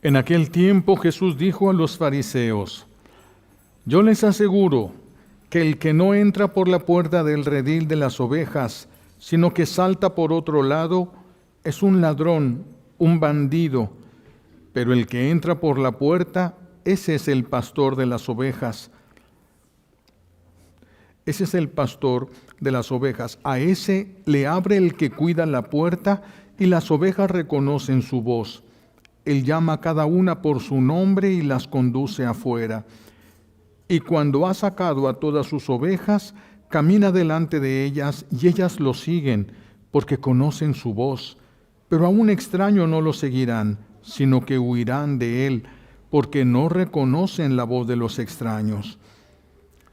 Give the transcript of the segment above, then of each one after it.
En aquel tiempo Jesús dijo a los fariseos: Yo les aseguro que el que no entra por la puerta del redil de las ovejas, sino que salta por otro lado, es un ladrón, un bandido. Pero el que entra por la puerta, ese es el pastor de las ovejas. Ese es el pastor de las ovejas. A ese le abre el que cuida la puerta, y las ovejas reconocen su voz. Él llama a cada una por su nombre y las conduce afuera. Y cuando ha sacado a todas sus ovejas, camina delante de ellas, y ellas lo siguen, porque conocen su voz. Pero a un extraño no lo seguirán, sino que huirán de él, porque no reconocen la voz de los extraños.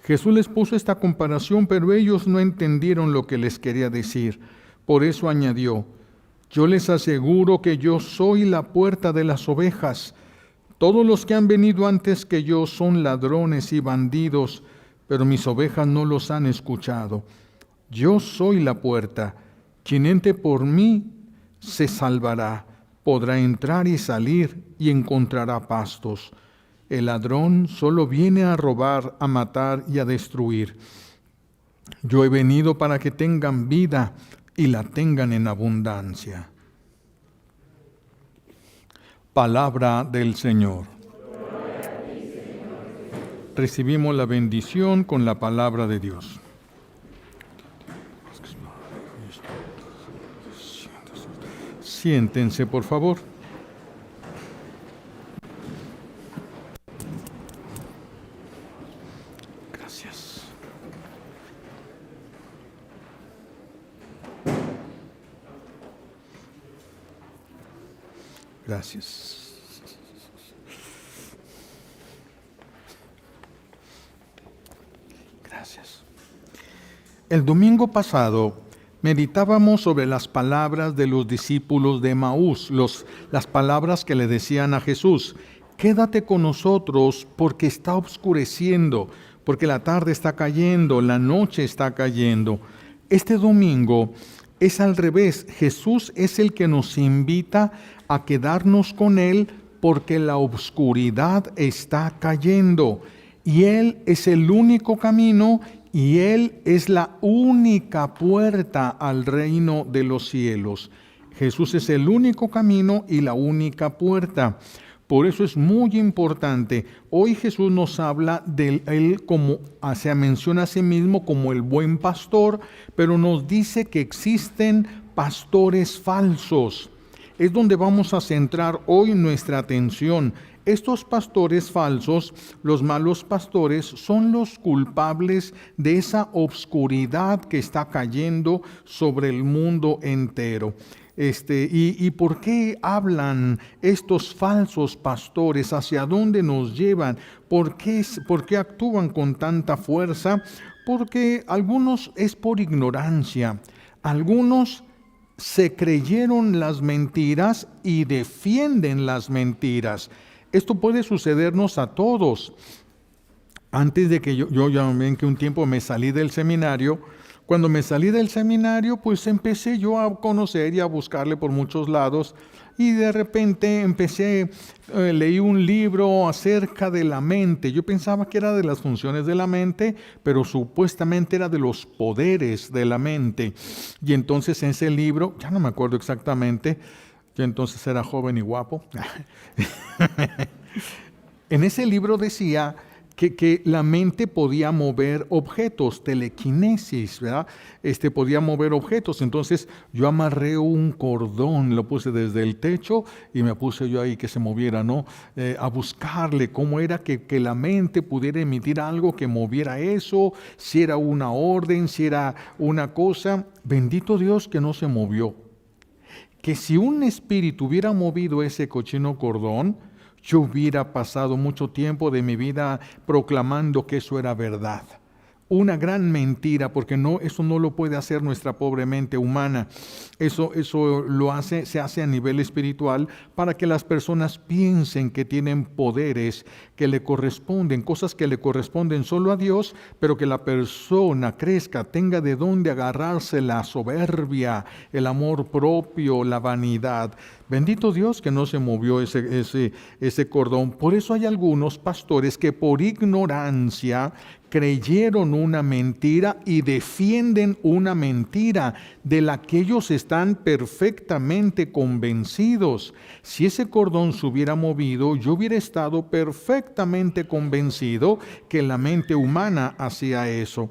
Jesús les puso esta comparación, pero ellos no entendieron lo que les quería decir. Por eso añadió: Yo les aseguro que yo soy la puerta de las ovejas. Todos los que han venido antes que yo son ladrones y bandidos, pero mis ovejas no los han escuchado. Yo soy la puerta. Quien entre por mí se salvará, podrá entrar y salir y encontrará pastos. El ladrón solo viene a robar, a matar y a destruir. Yo he venido para que tengan vida y la tengan en abundancia. Palabra del Señor. Recibimos la bendición con la palabra de Dios. Siéntense, por favor. Gracias. Gracias. Gracias. El domingo pasado meditábamos sobre las palabras de los discípulos de Emaús, las palabras que le decían a Jesús: Quédate con nosotros porque está oscureciendo, porque la tarde está cayendo, la noche está cayendo. Este domingo es al revés. Jesús es el que nos invita a quedarnos con Él porque la oscuridad está cayendo. Y Él es el único camino y Él es la única puerta al reino de los cielos. Jesús es el único camino y la única puerta. Por eso es muy importante. Hoy Jesús nos habla de Él como, se menciona a sí mismo como el buen pastor, pero nos dice que existen pastores falsos. Es donde vamos a centrar hoy nuestra atención. Estos pastores falsos, los malos pastores, son los culpables de esa obscuridad que está cayendo sobre el mundo entero. ¿Y por qué hablan estos falsos pastores? ¿Hacia dónde nos llevan? ¿Por qué actúan con tanta fuerza? Porque algunos es por ignorancia, algunos se creyeron las mentiras y defienden las mentiras. Esto puede sucedernos a todos. Antes de que yo ya ven que un tiempo me salí del seminario. Cuando me salí del seminario, pues empecé yo a conocer y a buscarle por muchos lados. Y de repente leí un libro acerca de la mente. Yo pensaba que era de las funciones de la mente, pero supuestamente era de los poderes de la mente. Y entonces en ese libro, ya no me acuerdo exactamente, yo entonces era joven y guapo. En ese libro decía que la mente podía mover objetos, telequinesis, ¿verdad? Podía mover objetos. Entonces yo amarré un cordón, lo puse desde el techo y me puse yo ahí que se moviera, ¿no? A buscarle cómo era que la mente pudiera emitir algo que moviera eso, si era una orden, si era una cosa. Bendito Dios que no se movió. Que si un espíritu hubiera movido ese cochino cordón, yo hubiera pasado mucho tiempo de mi vida proclamando que eso era verdad. Una gran mentira, porque eso no lo puede hacer nuestra pobre mente humana. Eso se hace a nivel espiritual para que las personas piensen que tienen poderes que le corresponden, cosas que le corresponden solo a Dios, pero que la persona crezca, tenga de dónde agarrarse la soberbia, el amor propio, la vanidad. Bendito Dios que no se movió ese cordón. Por eso hay algunos pastores que por ignorancia creyeron una mentira y defienden una mentira de la que ellos están perfectamente convencidos. Si ese cordón se hubiera movido, yo hubiera estado perfectamente convencido que la mente humana hacía eso.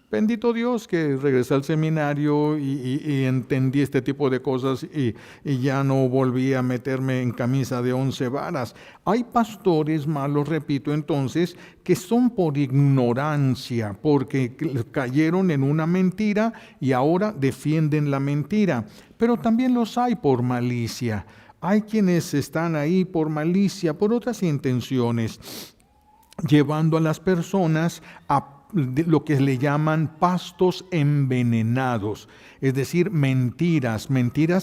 Bendito Dios que regresé al seminario y entendí este tipo de cosas y ya no volví a meterme en camisa de 11 varas. Hay pastores malos, repito entonces, que son por ignorancia, porque cayeron en una mentira y ahora defienden la mentira. Pero también los hay por malicia. Hay quienes están ahí por malicia, por otras intenciones, llevando a las personas a lo que le llaman pastos envenenados, es decir, mentiras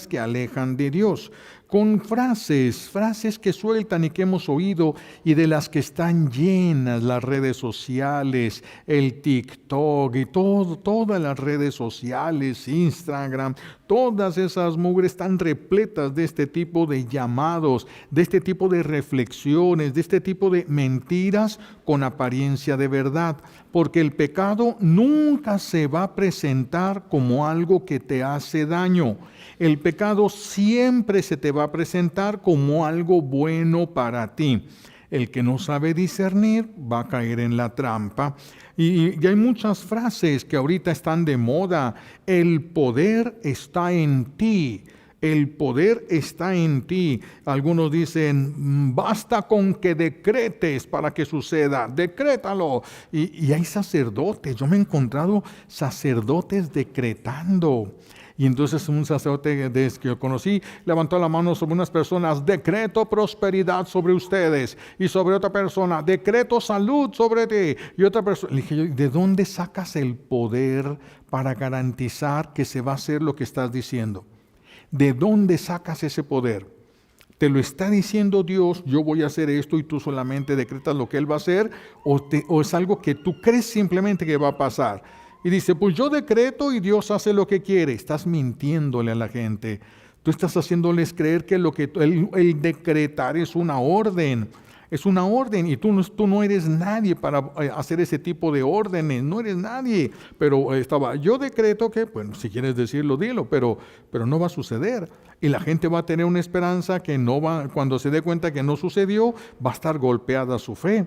que alejan de Dios, con frases que sueltan y que hemos oído y de las que están llenas las redes sociales, el TikTok y todas las redes sociales, Instagram, todas esas mugres están repletas de este tipo de llamados, de este tipo de reflexiones, de este tipo de mentiras con apariencia de verdad, porque el pecado nunca se va a presentar como algo que te hace daño. El pecado siempre se te va a presentar como algo bueno para ti. El que no sabe discernir va a caer en la trampa. Y hay muchas frases que ahorita están de moda. El poder está en ti. El poder está en ti. Algunos dicen, basta con que decretes para que suceda. Decrétalo. Y hay sacerdotes. Yo me he encontrado sacerdotes decretando. Y entonces un sacerdote que yo conocí levantó la mano sobre unas personas, decreto prosperidad sobre ustedes, y sobre otra persona, decreto salud sobre ti, y otra persona. Le dije yo, ¿de dónde sacas el poder para garantizar que se va a hacer lo que estás diciendo? ¿De dónde sacas ese poder? ¿Te lo está diciendo Dios, yo voy a hacer esto y tú solamente decretas lo que Él va a hacer? ¿O es algo que tú crees simplemente que va a pasar? Y dice, pues yo decreto y Dios hace lo que quiere. Estás mintiéndole a la gente. Tú estás haciéndoles creer que el decretar es una orden. Es una orden y tú no eres nadie para hacer ese tipo de órdenes. No eres nadie. Pero yo decreto que, bueno, si quieres decirlo, dilo, pero no va a suceder. Y la gente va a tener una esperanza que no va, cuando se dé cuenta que no sucedió, va a estar golpeada su fe.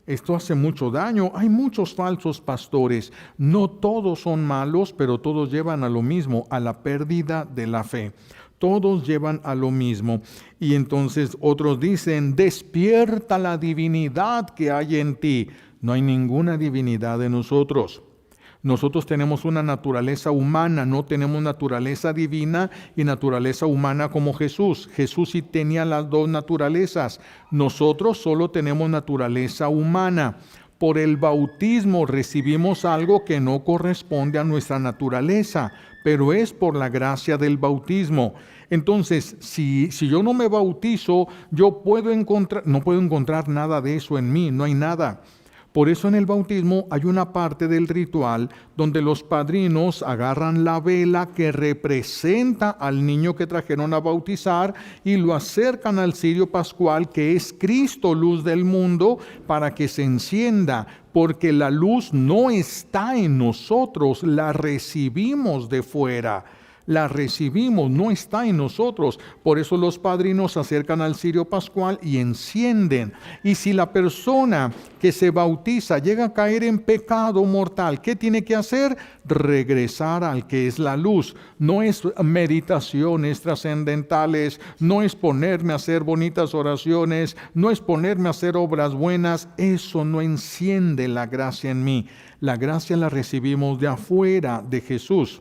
Esto hace mucho daño. Hay muchos falsos pastores. No todos son malos, pero todos llevan a lo mismo, a la pérdida de la fe. Todos llevan a lo mismo. Y entonces otros dicen, despierta la divinidad que hay en ti. No hay ninguna divinidad en nosotros. Nosotros tenemos una naturaleza humana, no tenemos naturaleza divina y naturaleza humana como Jesús. Jesús sí tenía las dos naturalezas. Nosotros solo tenemos naturaleza humana. Por el bautismo recibimos algo que no corresponde a nuestra naturaleza, pero es por la gracia del bautismo. Entonces, si yo no me bautizo, no puedo encontrar nada de eso en mí, no hay nada. Por eso en el bautismo hay una parte del ritual donde los padrinos agarran la vela que representa al niño que trajeron a bautizar y lo acercan al cirio pascual, que es Cristo, luz del mundo, para que se encienda, porque la luz no está en nosotros, la recibimos de fuera. La recibimos, no está en nosotros. Por eso los padrinos se acercan al cirio pascual y encienden. Y si la persona que se bautiza llega a caer en pecado mortal, ¿qué tiene que hacer? Regresar al que es la luz. No es meditaciones trascendentales, no es ponerme a hacer bonitas oraciones, no es ponerme a hacer obras buenas. Eso no enciende la gracia en mí. La gracia la recibimos de afuera de Jesús.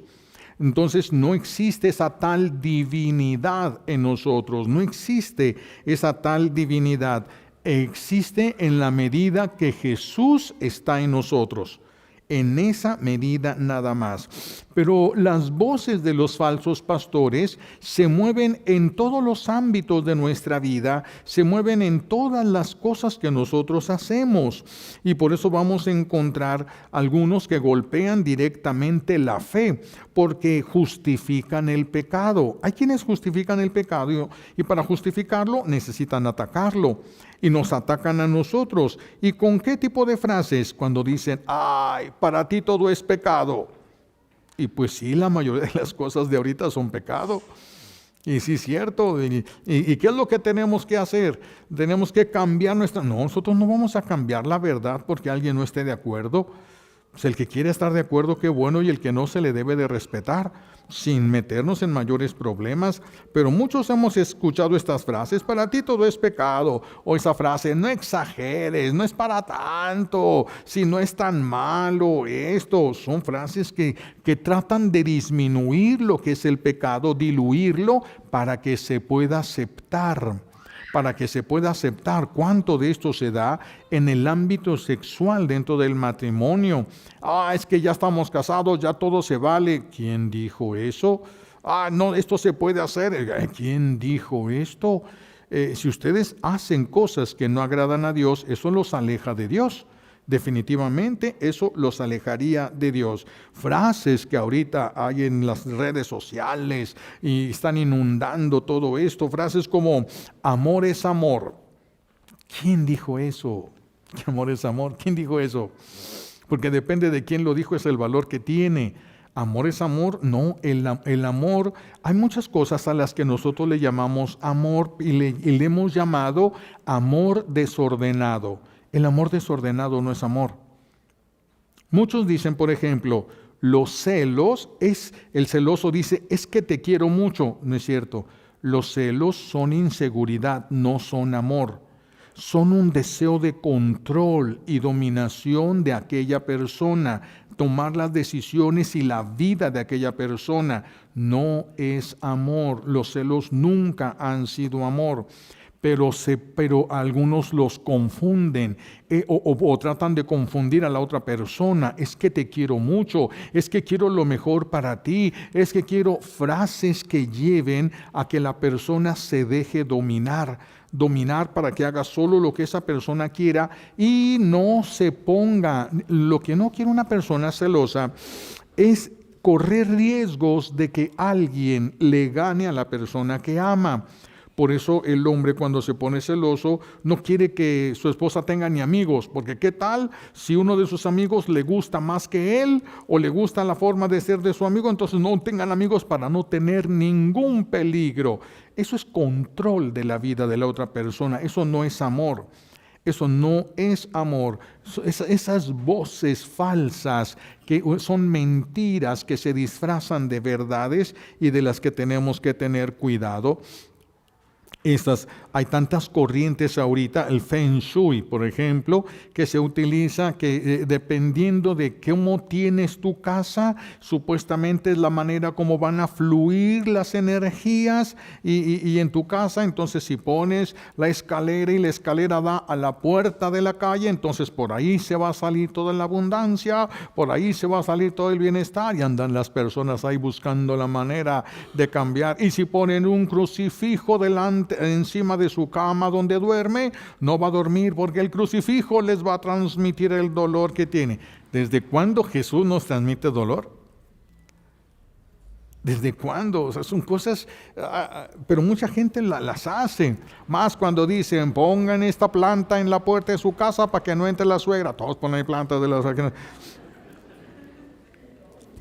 Entonces no existe esa tal divinidad en nosotros, no existe esa tal divinidad. Existe en la medida que Jesús está en nosotros. en esa medida nada más. Pero las voces de los falsos pastores se mueven en todos los ámbitos de nuestra vida, se mueven en todas las cosas que nosotros hacemos. Y por eso vamos a encontrar algunos que golpean directamente la fe, porque justifican el pecado. Hay quienes justifican el pecado y para justificarlo necesitan atacarlo. Y nos atacan a nosotros. ¿Y con qué tipo de frases? Cuando dicen, ay, para ti todo es pecado. Y pues sí, la mayoría de las cosas de ahorita son pecado. Y sí es cierto. ¿Y qué es lo que tenemos que hacer? Tenemos que cambiar nuestra... No, nosotros no vamos a cambiar la verdad porque alguien no esté de acuerdo. Pues el que quiere estar de acuerdo, qué bueno, y el que no se le debe de respetar, sin meternos en mayores problemas. Pero muchos hemos escuchado estas frases, para ti todo es pecado, o esa frase, no exageres, no es para tanto, si no es tan malo esto. Son frases que tratan de disminuir lo que es el pecado, diluirlo para que se pueda aceptar. Para que se pueda aceptar. ¿Cuánto de esto se da en el ámbito sexual dentro del matrimonio? Es que ya estamos casados, ya todo se vale. ¿Quién dijo eso? No, esto se puede hacer. ¿Quién dijo esto? Si ustedes hacen cosas que no agradan a Dios, eso los aleja de Dios. Definitivamente eso los alejaría de Dios. Frases que ahorita hay en las redes sociales y están inundando todo esto. Frases como amor es amor. ¿Quién dijo eso? ¿Qué amor es amor? ¿Quién dijo eso? Porque depende de quién lo dijo, es el valor que tiene. Amor es amor. No, el amor, hay muchas cosas a las que nosotros le llamamos amor y le hemos llamado amor desordenado. El amor desordenado no es amor. Muchos dicen, por ejemplo, los celos, el celoso dice, es que te quiero mucho. No es cierto. Los celos son inseguridad, no son amor. Son un deseo de control y dominación de aquella persona, tomar las decisiones y la vida de aquella persona. No es amor. Los celos nunca han sido amor. Pero algunos los confunden o tratan de confundir a la otra persona. Es que te quiero mucho, es que quiero lo mejor para ti, es que quiero frases que lleven a que la persona se deje dominar para que haga solo lo que esa persona quiera y no se ponga. Lo que no quiere una persona celosa es correr riesgos de que alguien le gane a la persona que ama. Por eso el hombre cuando se pone celoso no quiere que su esposa tenga ni amigos, porque ¿qué tal si uno de sus amigos le gusta más que él o le gusta la forma de ser de su amigo? Entonces no tengan amigos para no tener ningún peligro. Eso es control de la vida de la otra persona, eso no es amor. Eso no es amor. Esas voces falsas que son mentiras que se disfrazan de verdades y de las que tenemos que tener cuidado. Hay tantas corrientes ahorita, el Feng Shui, por ejemplo, que se utiliza que dependiendo de cómo tienes tu casa, supuestamente es la manera como van a fluir las energías y en tu casa. Entonces si pones la escalera y la escalera da a la puerta de la calle, entonces por ahí se va a salir toda la abundancia, por ahí se va a salir todo el bienestar y andan las personas ahí buscando la manera de cambiar. Y si ponen un crucifijo encima de su cama donde duerme, no va a dormir porque el crucifijo les va a transmitir el dolor que tiene. ¿Desde cuándo Jesús nos transmite dolor? ¿Desde cuándo? O sea, son cosas, pero mucha gente las hace. Más cuando dicen, pongan esta planta en la puerta de su casa para que no entre la suegra. Todos ponen plantas de la suegra.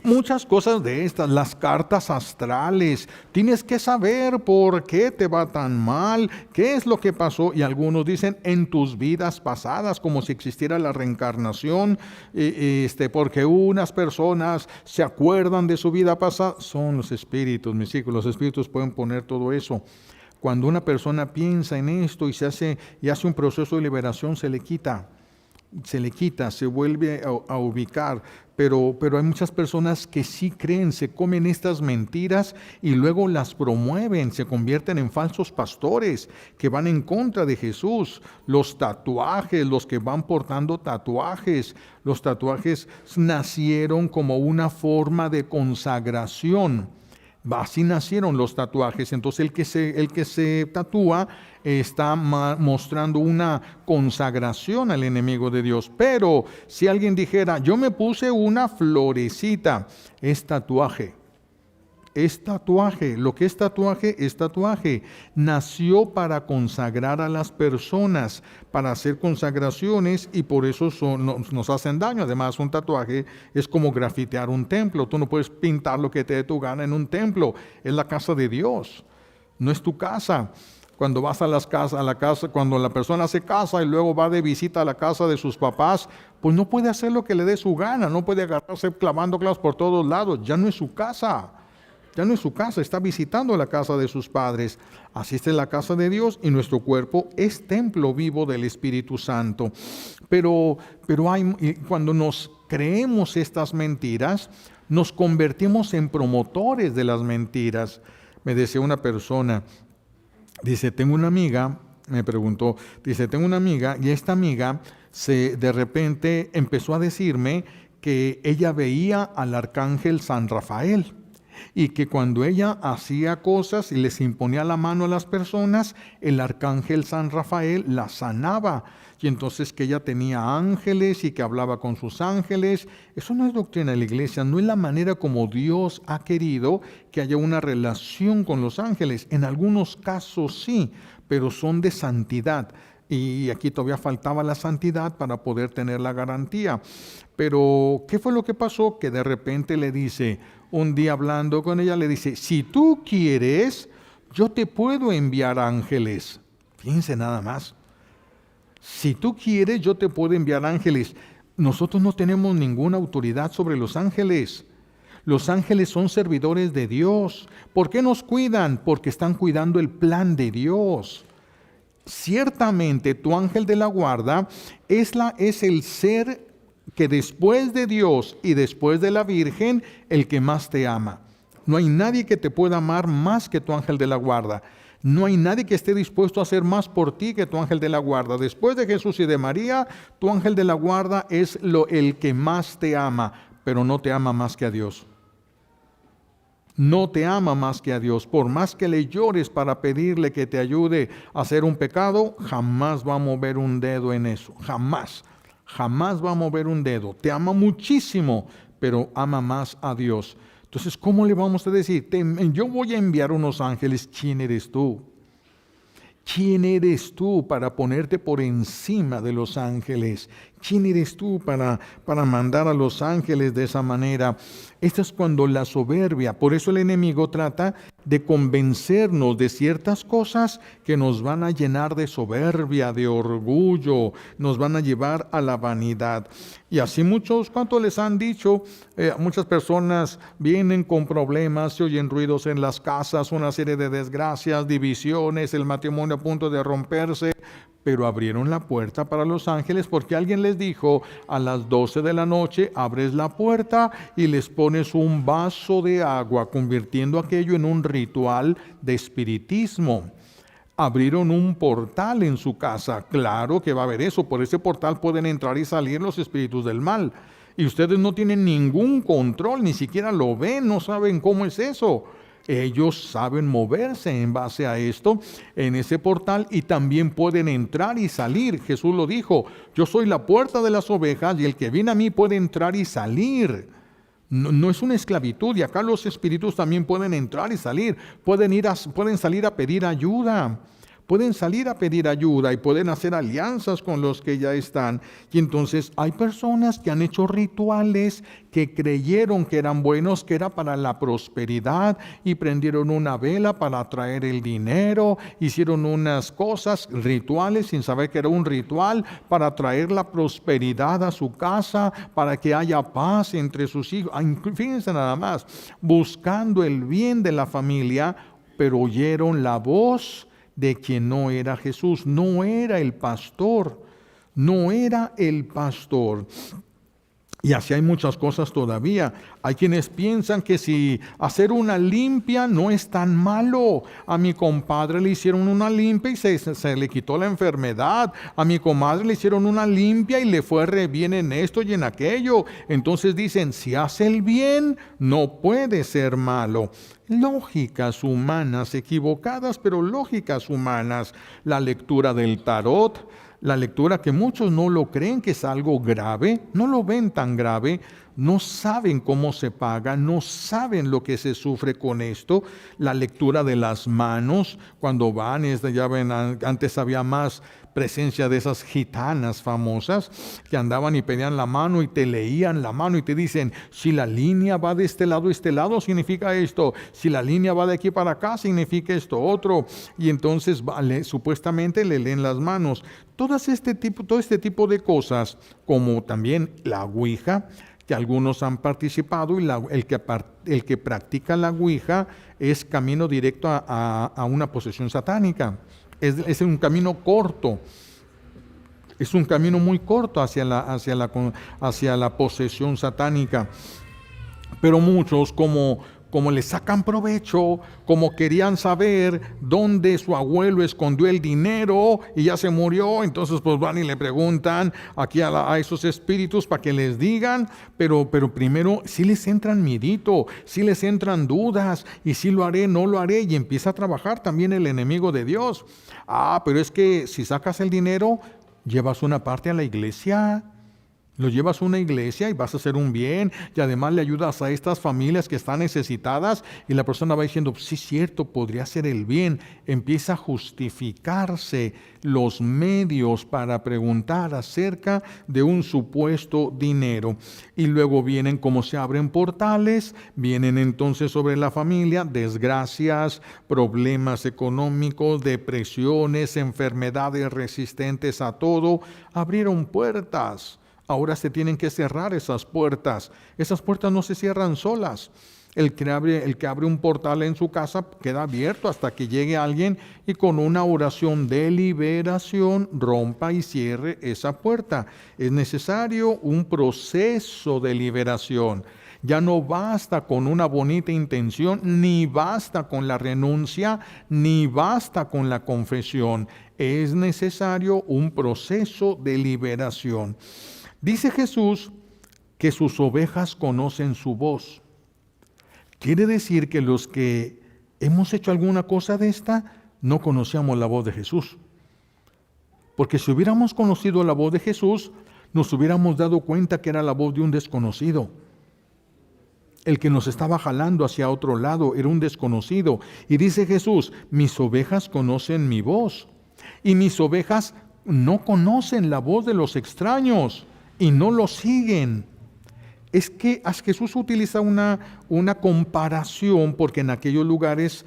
Muchas cosas de estas, las cartas astrales, tienes que saber por qué te va tan mal, qué es lo que pasó, y algunos dicen en tus vidas pasadas, como si existiera la reencarnación, porque unas personas se acuerdan de su vida pasada. Son los espíritus, mis hijos, los espíritus pueden poner todo eso. Cuando una persona piensa en esto y hace un proceso de liberación, se le quita. se le quita, se vuelve a ubicar, pero hay muchas personas que sí creen, se comen estas mentiras y luego las promueven, se convierten en falsos pastores que van en contra de Jesús. Los tatuajes, los que van portando tatuajes, los tatuajes nacieron como una forma de consagración. Así nacieron los tatuajes. Entonces el que se tatúa está mostrando una consagración al enemigo de Dios. Pero si alguien dijera, yo me puse una florecita, es tatuaje. Es tatuaje. Lo que es tatuaje. Nació para consagrar a las personas, para hacer consagraciones, y por eso nos hacen daño. Además, un tatuaje es como grafitear un templo. Tú no puedes pintar lo que te dé tu gana en un templo. Es la casa de Dios, no es tu casa. Cuando vas a la casa, cuando la persona se casa y luego va de visita a la casa de sus papás, pues no puede hacer lo que le dé su gana, no puede agarrarse clavando clavos por todos lados. Ya no es su casa. Ya no es su casa, está visitando la casa de sus padres. Asiste a la casa de Dios y nuestro cuerpo es templo vivo del Espíritu Santo. Pero cuando nos creemos estas mentiras, nos convertimos en promotores de las mentiras. Me decía una persona, dice, tengo una amiga, me preguntó, dice, tengo una amiga y esta amiga de repente empezó a decirme que ella veía al arcángel San Rafael. Y que cuando ella hacía cosas y les imponía la mano a las personas, el arcángel San Rafael la sanaba. Y entonces que ella tenía ángeles y que hablaba con sus ángeles. Eso no es doctrina de la iglesia, no es la manera como Dios ha querido que haya una relación con los ángeles. En algunos casos sí, pero son de santidad. Y aquí todavía faltaba la santidad para poder tener la garantía. Pero, ¿qué fue lo que pasó? Que de repente le dice, un día hablando con ella, le dice, si tú quieres, yo te puedo enviar ángeles. Fíjense nada más. Si tú quieres, yo te puedo enviar ángeles. Nosotros no tenemos ninguna autoridad sobre los ángeles. Los ángeles son servidores de Dios. ¿Por qué nos cuidan? Porque están cuidando el plan de Dios. Ciertamente tu ángel de la guarda es el ser que después de Dios y después de la Virgen, el que más te ama. No hay nadie que te pueda amar más que tu ángel de la guarda. No hay nadie que esté dispuesto a hacer más por ti que tu ángel de la guarda. Después de Jesús y de María, tu ángel de la guarda es el que más te ama, pero no te ama más que a Dios. No te ama más que a Dios. Por más que le llores para pedirle que te ayude a hacer un pecado, jamás va a mover un dedo en eso. Jamás va a mover un dedo. Te ama muchísimo, pero ama más a Dios. Entonces, ¿cómo le vamos a decir? Yo voy a enviar unos ángeles. ¿Quién eres tú? ¿Quién eres tú para ponerte por encima de los ángeles? ¿Quién eres tú para mandar a los ángeles de esa manera? Esta es cuando la soberbia, por eso el enemigo trata de convencernos de ciertas cosas que nos van a llenar de soberbia, de orgullo, nos van a llevar a la vanidad. Y así ¿cuántos les han dicho? Muchas personas vienen con problemas, se oyen ruidos en las casas, una serie de desgracias, divisiones, el matrimonio a punto de romperse, pero abrieron la puerta para los ángeles porque alguien les dijo, a las 12 de la noche abres la puerta y les pones un vaso de agua, convirtiendo aquello en un ritual de espiritismo. Abrieron un portal en su casa. Claro que va a haber eso. Por ese portal pueden entrar y salir los espíritus del mal. Y ustedes no tienen ningún control, ni siquiera lo ven, no saben cómo es eso. Ellos saben moverse en base a esto, en ese portal, y también pueden entrar y salir. Jesús lo dijo, yo soy la puerta de las ovejas y el que viene a mí puede entrar y salir. No es una esclavitud, y acá los espíritus también pueden entrar y salir, pueden salir a pedir ayuda. Pueden salir a pedir ayuda y pueden hacer alianzas con los que ya están. Y entonces hay personas que han hecho rituales que creyeron que eran buenos, que era para la prosperidad, y prendieron una vela para atraer el dinero, hicieron unas cosas, rituales, sin saber que era un ritual para traer la prosperidad a su casa, para que haya paz entre sus hijos. Fíjense nada más, buscando el bien de la familia, pero oyeron la voz de quien no era Jesús, no era el pastor, no era el pastor. Y así hay muchas cosas todavía. Hay quienes piensan que si hacer una limpia no es tan malo. A mi compadre le hicieron una limpia y se le quitó la enfermedad. A mi comadre le hicieron una limpia y le fue re bien en esto y en aquello. Entonces dicen, si hace el bien, no puede ser malo. Lógicas humanas equivocadas, pero lógicas humanas. La lectura del tarot, la lectura que muchos no lo creen que es algo grave, no lo ven tan grave, no saben cómo se paga, no saben lo que se sufre con esto. La lectura de las manos, cuando van, ya ven, antes había más presencia de esas gitanas famosas que andaban y pedían la mano y te leían la mano y te dicen, si la línea va de este lado significa esto, si la línea va de aquí para acá significa esto otro, y entonces supuestamente le leen las manos. Todo este tipo de cosas, como también la ouija, que algunos han participado, y el que practica la ouija es camino directo a una posesión satánica. Es un camino corto, es un camino muy corto hacia la posesión satánica. Pero muchos, como le sacan provecho, como querían saber dónde su abuelo escondió el dinero y ya se murió, entonces pues van y le preguntan aquí a esos espíritus para que les digan, pero primero sí les entran miedito, sí les entran dudas, y sí lo haré, no lo haré, y empieza a trabajar también el enemigo de Dios. Pero es que si sacas el dinero, llevas una parte a la iglesia. Lo llevas a una iglesia y vas a hacer un bien, y además le ayudas a estas familias que están necesitadas, y la persona va diciendo, sí, cierto, podría ser el bien. Empieza a justificarse los medios para preguntar acerca de un supuesto dinero. Y luego vienen, como se abren portales, vienen entonces sobre la familia desgracias, problemas económicos, depresiones, enfermedades resistentes a todo. Abrieron puertas. Ahora se tienen que cerrar esas puertas. Esas puertas no se cierran solas. El que abre un portal en su casa queda abierto hasta que llegue alguien y con una oración de liberación rompa y cierre esa puerta. Es necesario un proceso de liberación. Ya no basta con una bonita intención, ni basta con la renuncia, ni basta con la confesión. Es necesario un proceso de liberación. Dice Jesús que sus ovejas conocen su voz. Quiere decir que los que hemos hecho alguna cosa de esta, no conocíamos la voz de Jesús. Porque si hubiéramos conocido la voz de Jesús, nos hubiéramos dado cuenta que era la voz de un desconocido. El que nos estaba jalando hacia otro lado era un desconocido. Y dice Jesús, mis ovejas conocen mi voz. Y mis ovejas no conocen la voz de los extraños y no lo siguen. Es que Jesús utiliza una comparación, porque en aquellos lugares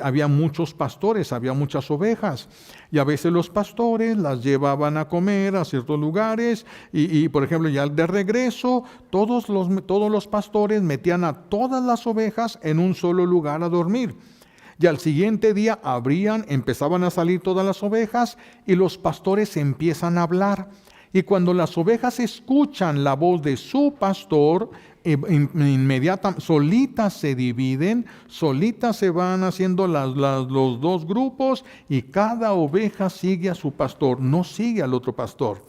había muchos pastores, había muchas ovejas, y a veces los pastores las llevaban a comer a ciertos lugares, y por ejemplo ya de regreso todos los pastores metían a todas las ovejas en un solo lugar a dormir. Y al siguiente día empezaban a salir todas las ovejas, y los pastores empiezan a hablar. Y cuando las ovejas escuchan la voz de su pastor, inmediatamente, solitas se dividen, solitas se van haciendo los dos grupos, y cada oveja sigue a su pastor, no sigue al otro pastor.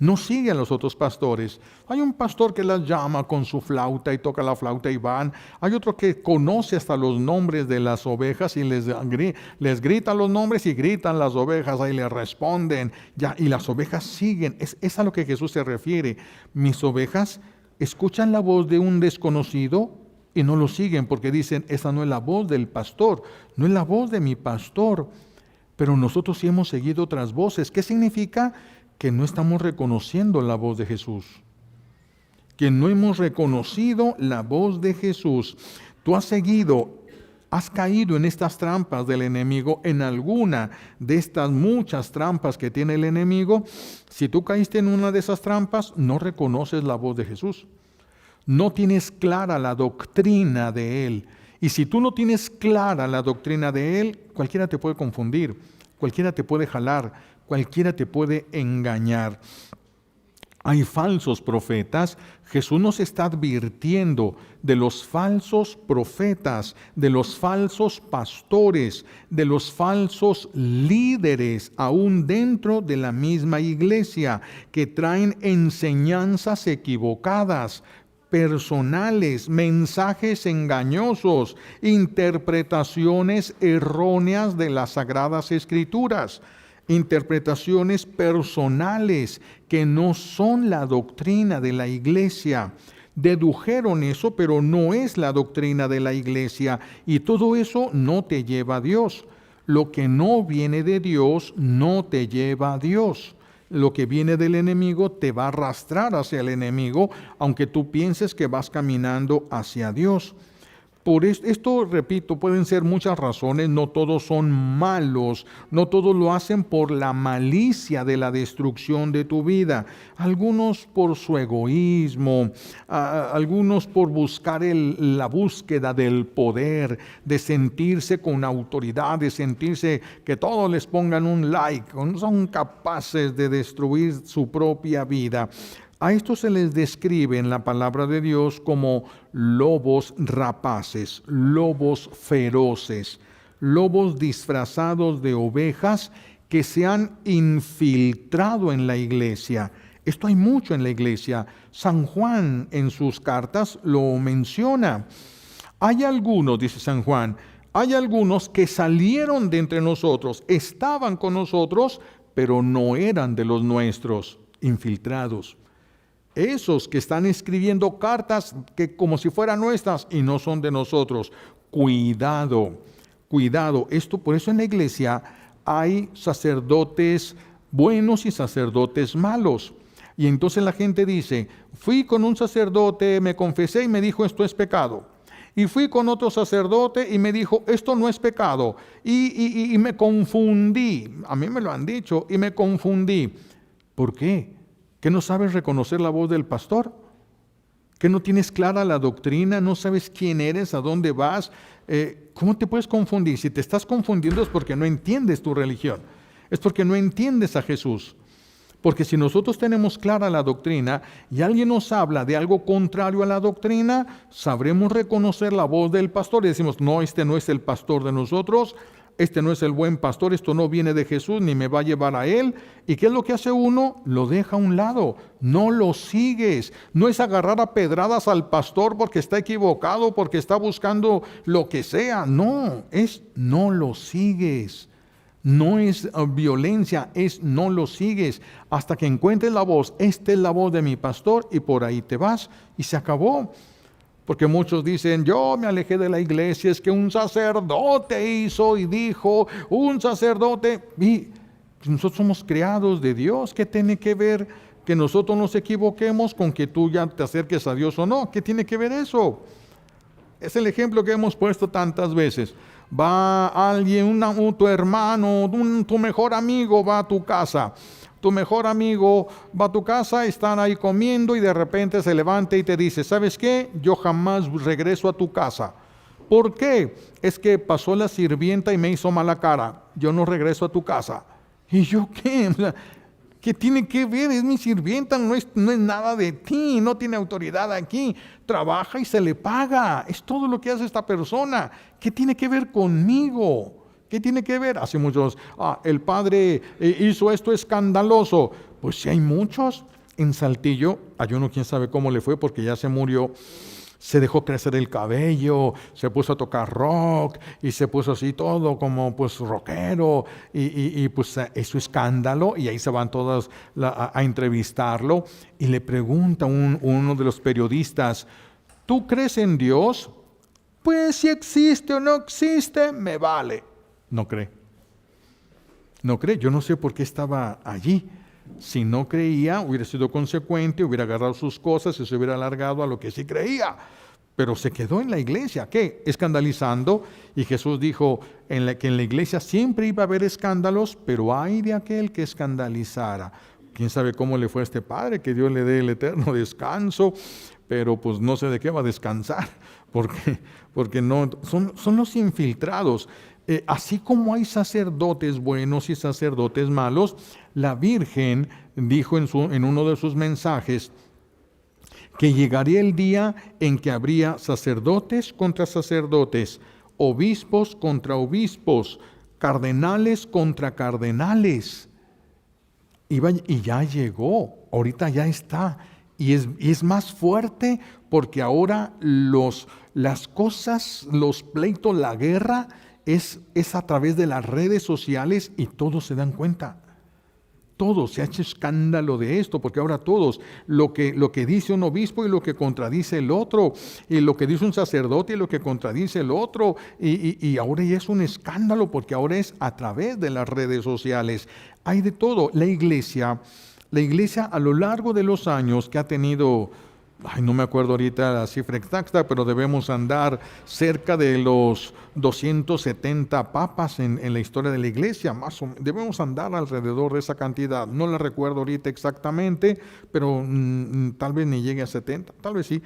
No sigue a los otros pastores. Hay un pastor que las llama con su flauta y toca la flauta y van. Hay otro que conoce hasta los nombres de las ovejas y les grita los nombres, y gritan las ovejas, ahí le responden. Y las ovejas siguen. Es a lo que Jesús se refiere. Mis ovejas escuchan la voz de un desconocido y no lo siguen, porque dicen, esa no es la voz del pastor, no es la voz de mi pastor. Pero nosotros sí hemos seguido otras voces. ¿Qué significa? Que no estamos reconociendo la voz de Jesús, que no hemos reconocido la voz de Jesús. Tú has caído en estas trampas del enemigo, en alguna de estas muchas trampas que tiene el enemigo. Si tú caíste en una de esas trampas, no reconoces la voz de Jesús, no tienes clara la doctrina de Él. Y si tú no tienes clara la doctrina de Él, cualquiera te puede confundir, cualquiera te puede jalar, cualquiera te puede engañar. Hay falsos profetas. Jesús nos está advirtiendo de los falsos profetas, de los falsos pastores, de los falsos líderes, aún dentro de la misma iglesia, que traen enseñanzas equivocadas, personales, mensajes engañosos, interpretaciones erróneas de las Sagradas Escrituras, interpretaciones personales que no son la doctrina de la iglesia. Dedujeron eso, pero no es la doctrina de la iglesia, y todo eso no te lleva a Dios. Lo que no viene de Dios no te lleva a Dios. Lo que viene del enemigo te va a arrastrar hacia el enemigo, aunque tú pienses que vas caminando hacia Dios. Por esto, repito, pueden ser muchas razones, no todos son malos, no todos lo hacen por la malicia de la destrucción de tu vida. Algunos por su egoísmo, algunos por buscar la búsqueda del poder, de sentirse con autoridad, de sentirse que todos les pongan un like, son capaces de destruir su propia vida. A esto se les describe en la palabra de Dios como lobos rapaces, lobos feroces, lobos disfrazados de ovejas que se han infiltrado en la iglesia. Esto hay mucho en la iglesia. San Juan en sus cartas lo menciona. Hay algunos, dice San Juan, hay algunos que salieron de entre nosotros, estaban con nosotros, pero no eran de los nuestros, infiltrados. Esos que están escribiendo cartas que como si fueran nuestras y no son de nosotros. Cuidado, cuidado. Por eso en la iglesia hay sacerdotes buenos y sacerdotes malos. Y entonces la gente dice, fui con un sacerdote, me confesé y me dijo esto es pecado. Y fui con otro sacerdote y me dijo esto no es pecado. Y me confundí. A mí me lo han dicho y me confundí. ¿Por qué? ¿Que no sabes reconocer la voz del pastor? ¿Que no tienes clara la doctrina? ¿No sabes quién eres? ¿A dónde vas? ¿Cómo te puedes confundir? Si te estás confundiendo es porque no entiendes tu religión. Es porque no entiendes a Jesús. Porque si nosotros tenemos clara la doctrina y alguien nos habla de algo contrario a la doctrina, sabremos reconocer la voz del pastor y decimos, no, este no es el pastor de nosotros, este no es el buen pastor, esto no viene de Jesús ni me va a llevar a él. ¿Y qué es lo que hace uno? Lo deja a un lado, no lo sigues. No es agarrar a pedradas al pastor porque está equivocado, porque está buscando lo que sea. No, es no lo sigues. No es violencia, es no lo sigues hasta que encuentres la voz. Esta es la voz de mi pastor y por ahí te vas y se acabó. Porque muchos dicen, yo me alejé de la iglesia, es que un sacerdote hizo y dijo, un sacerdote. Y nosotros somos creados de Dios. ¿Qué tiene que ver que nosotros nos equivoquemos con que tú ya te acerques a Dios o no? ¿Qué tiene que ver eso? Es el ejemplo que hemos puesto tantas veces. Va alguien, tu hermano, tu mejor amigo va a tu casa. Tu mejor amigo va a tu casa, están ahí comiendo y de repente se levanta y te dice, ¿sabes qué? Yo jamás regreso a tu casa. ¿Por qué? Es que pasó la sirvienta y me hizo mala cara. Yo no regreso a tu casa. ¿Y yo qué? ¿Qué tiene que ver? Es mi sirvienta, no es nada de ti, no tiene autoridad aquí. Trabaja y se le paga. Es todo lo que hace esta persona. ¿Qué tiene que ver conmigo? ¿Qué tiene que ver? Hace muchos, el padre hizo esto escandaloso. Pues sí hay muchos. En Saltillo, hay uno quién sabe cómo le fue porque ya se murió. Se dejó crecer el cabello, se puso a tocar rock y se puso así todo como pues rockero y pues eso escándalo y ahí se van todas a entrevistarlo y le pregunta uno de los periodistas, ¿tú crees en Dios? Pues si existe o no existe, me vale. No cree. No cree. Yo no sé por qué estaba allí. Si no creía, hubiera sido consecuente, hubiera agarrado sus cosas y se hubiera alargado a lo que sí creía. Pero se quedó en la iglesia. ¿Qué? Escandalizando. Y Jesús dijo que en la iglesia siempre iba a haber escándalos, pero ay de aquel que escandalizara. ¿Quién sabe cómo le fue a este padre? Que Dios le dé el eterno descanso. Pero pues no sé de qué va a descansar. Porque no, son los infiltrados. Así como hay sacerdotes buenos y sacerdotes malos, la Virgen dijo en uno de sus mensajes que llegaría el día en que habría sacerdotes contra sacerdotes, obispos contra obispos, cardenales contra cardenales. Y ya llegó, ahorita ya está. Y es más fuerte porque ahora las cosas, los pleitos, la guerra es a través de las redes sociales y todos se dan cuenta. Todos se ha hecho escándalo de esto, porque ahora todos, lo que dice un obispo y lo que contradice el otro, y lo que dice un sacerdote y lo que contradice el otro, y ahora ya es un escándalo, porque ahora es a través de las redes sociales. Hay de todo. La iglesia a lo largo de los años que ha tenido, no me acuerdo ahorita la cifra exacta, pero debemos andar cerca de los 270 papas en la historia de la iglesia, debemos andar alrededor de esa cantidad. No la recuerdo ahorita exactamente, pero tal vez ni llegue a 70, tal vez sí.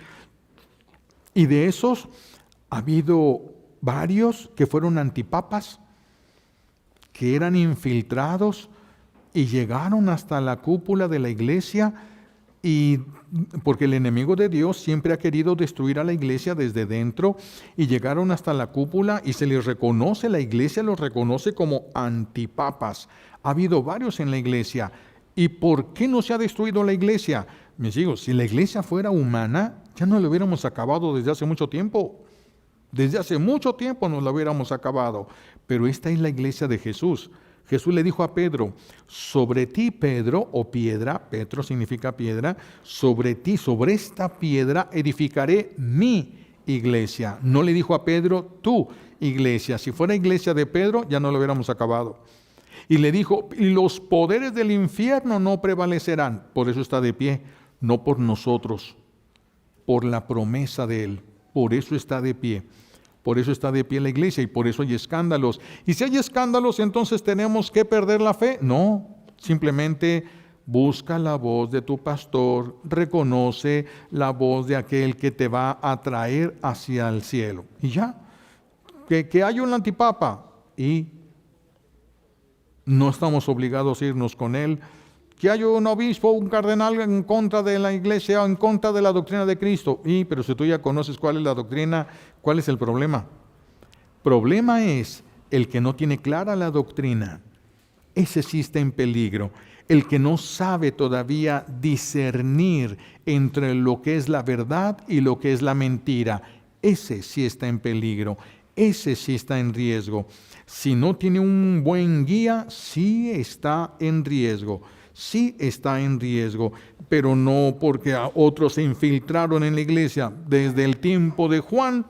Y de esos ha habido varios que fueron antipapas, que eran infiltrados y llegaron hasta la cúpula de la iglesia, y porque el enemigo de Dios siempre ha querido destruir a la iglesia desde dentro, y llegaron hasta la cúpula y se les reconoce, la iglesia los reconoce como antipapas. Ha habido varios en la iglesia. ¿Y por qué no se ha destruido la iglesia? Mis hijos, si la iglesia fuera humana, ya no la hubiéramos acabado desde hace mucho tiempo. Desde hace mucho tiempo nos la hubiéramos acabado. Pero esta es la iglesia de Jesús. Jesús le dijo a Pedro: sobre ti, Pedro, o piedra, Petro significa piedra, sobre ti, sobre esta piedra edificaré mi iglesia. No le dijo a Pedro, tu iglesia. Si fuera iglesia de Pedro, ya no lo hubiéramos acabado. Y le dijo, y los poderes del infierno no prevalecerán. Por eso está de pie, no por nosotros, por la promesa de Él. Por eso está de pie. Por eso está de pie la iglesia y por eso hay escándalos. Y si hay escándalos, entonces tenemos que perder la fe. No, simplemente busca la voz de tu pastor, reconoce la voz de aquel que te va a traer hacia el cielo. Y ya, que hay un antipapa y no estamos obligados a irnos con él. Que haya un obispo, un cardenal en contra de la iglesia o en contra de la doctrina de Cristo. Pero si tú ya conoces cuál es la doctrina, ¿cuál es el problema? Problema es el que no tiene clara la doctrina. Ese sí está en peligro. El que no sabe todavía discernir entre lo que es la verdad y lo que es la mentira. Ese sí está en peligro. Ese sí está en riesgo. Si no tiene un buen guía, sí está en riesgo. Sí está en riesgo, pero no porque otros se infiltraron en la iglesia desde el tiempo de Juan.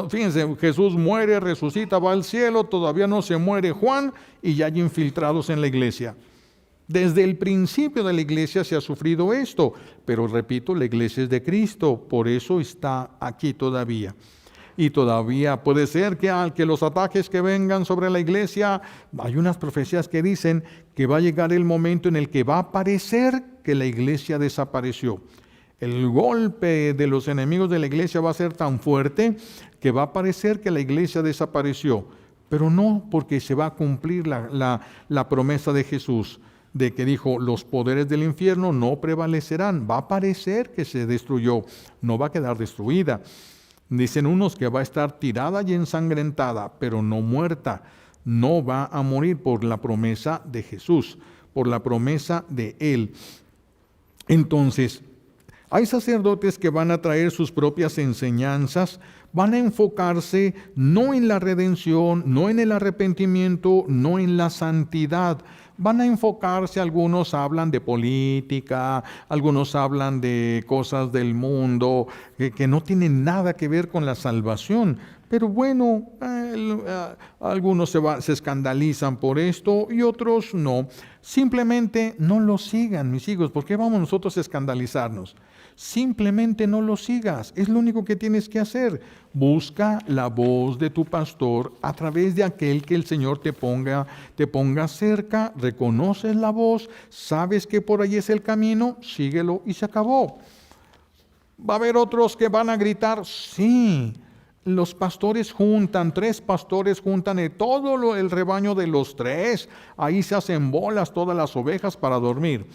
Fíjense, Jesús muere, resucita, va al cielo, todavía no se muere Juan y ya hay infiltrados en la iglesia. Desde el principio de la iglesia se ha sufrido esto, pero repito, la iglesia es de Cristo, por eso está aquí todavía. Y todavía puede ser que los ataques que vengan sobre la iglesia, hay unas profecías que dicen que va a llegar el momento en el que va a parecer que la iglesia desapareció. El golpe de los enemigos de la iglesia va a ser tan fuerte que va a parecer que la iglesia desapareció. Pero no, porque se va a cumplir la promesa de Jesús, de que dijo, los poderes del infierno no prevalecerán. Va a parecer que se destruyó, no va a quedar destruida. Dicen unos que va a estar tirada y ensangrentada, pero no muerta. No va a morir por la promesa de Jesús, por la promesa de Él. Entonces, hay sacerdotes que van a traer sus propias enseñanzas, van a enfocarse no en la redención, no en el arrepentimiento, no en la santidad. Van a enfocarse, algunos hablan de política, algunos hablan de cosas del mundo que no tienen nada que ver con la salvación. Pero bueno, algunos se escandalizan por esto y otros no. Simplemente no lo sigan, mis hijos. ¿Por qué vamos nosotros a escandalizarnos? Simplemente no lo sigas, es lo único que tienes que hacer. Busca la voz de tu pastor a través de aquel que el Señor te ponga cerca, reconoces la voz, sabes que por ahí es el camino, síguelo y se acabó. ¿Va a haber otros que van a gritar? Sí. los pastores juntan, 3 pastores juntan el rebaño de los 3. Ahí se hacen bolas todas las ovejas para dormir.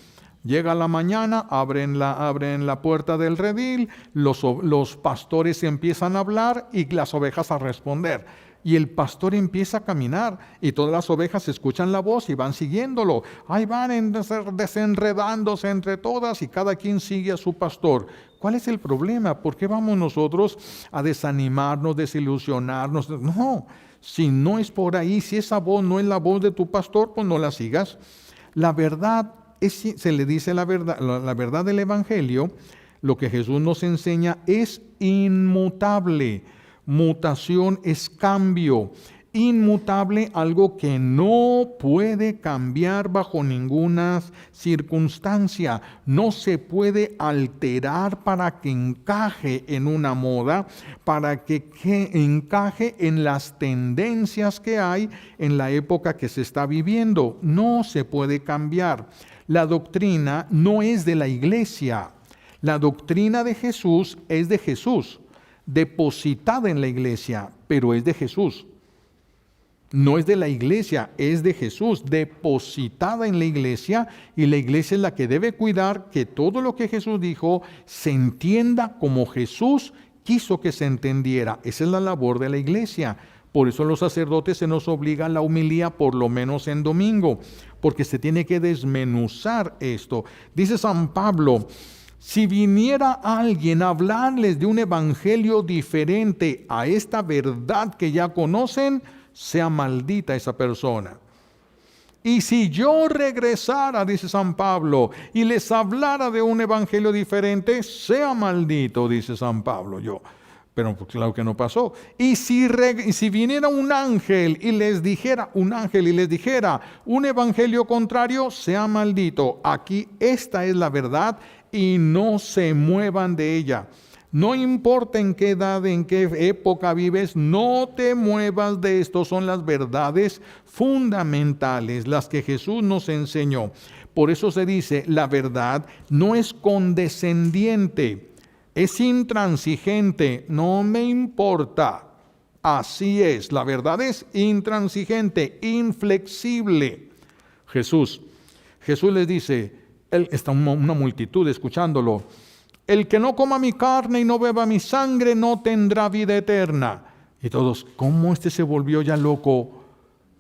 Llega la mañana, abren la puerta del redil, los pastores empiezan a hablar y las ovejas a responder. Y el pastor empieza a caminar y todas las ovejas escuchan la voz y van siguiéndolo. Ahí van desenredándose entre todas y cada quien sigue a su pastor. ¿Cuál es el problema? ¿Por qué vamos nosotros a desanimarnos, desilusionarnos? No, si no es por ahí, si esa voz no es la voz de tu pastor, pues no la sigas. La verdad, se le dice la verdad del Evangelio, lo que Jesús nos enseña es inmutable. Mutación es cambio. Inmutable, algo que no puede cambiar bajo ninguna circunstancia. No se puede alterar para que encaje en una moda, para que encaje en las tendencias que hay en la época que se está viviendo. No se puede cambiar. La doctrina no es de la iglesia. La doctrina de Jesús es de Jesús, depositada en la iglesia, pero es de Jesús. No es de la iglesia, es de Jesús, depositada en la iglesia, y la iglesia es la que debe cuidar que todo lo que Jesús dijo se entienda como Jesús quiso que se entendiera. Esa es la labor de la iglesia. Por eso los sacerdotes se nos obliga a la homilía por lo menos en domingo, porque se tiene que desmenuzar esto. Dice San Pablo: si viniera alguien a hablarles de un evangelio diferente a esta verdad que ya conocen, sea maldita esa persona. Y si yo regresara, dice San Pablo, y les hablara de un evangelio diferente, sea maldito, dice San Pablo. Pero claro que no pasó. Y si viniera un ángel y les dijera un evangelio contrario, sea maldito. Aquí esta es la verdad y no se muevan de ella. No importa en qué edad, en qué época vives, no te muevas de esto. Son las verdades fundamentales, las que Jesús nos enseñó. Por eso se dice, la verdad no es condescendiente, es intransigente. No me importa. Así es, la verdad es intransigente, inflexible. Jesús les dice, está una multitud escuchándolo: el que no coma mi carne y no beba mi sangre no tendrá vida eterna. Y todos, ¿cómo se volvió ya loco?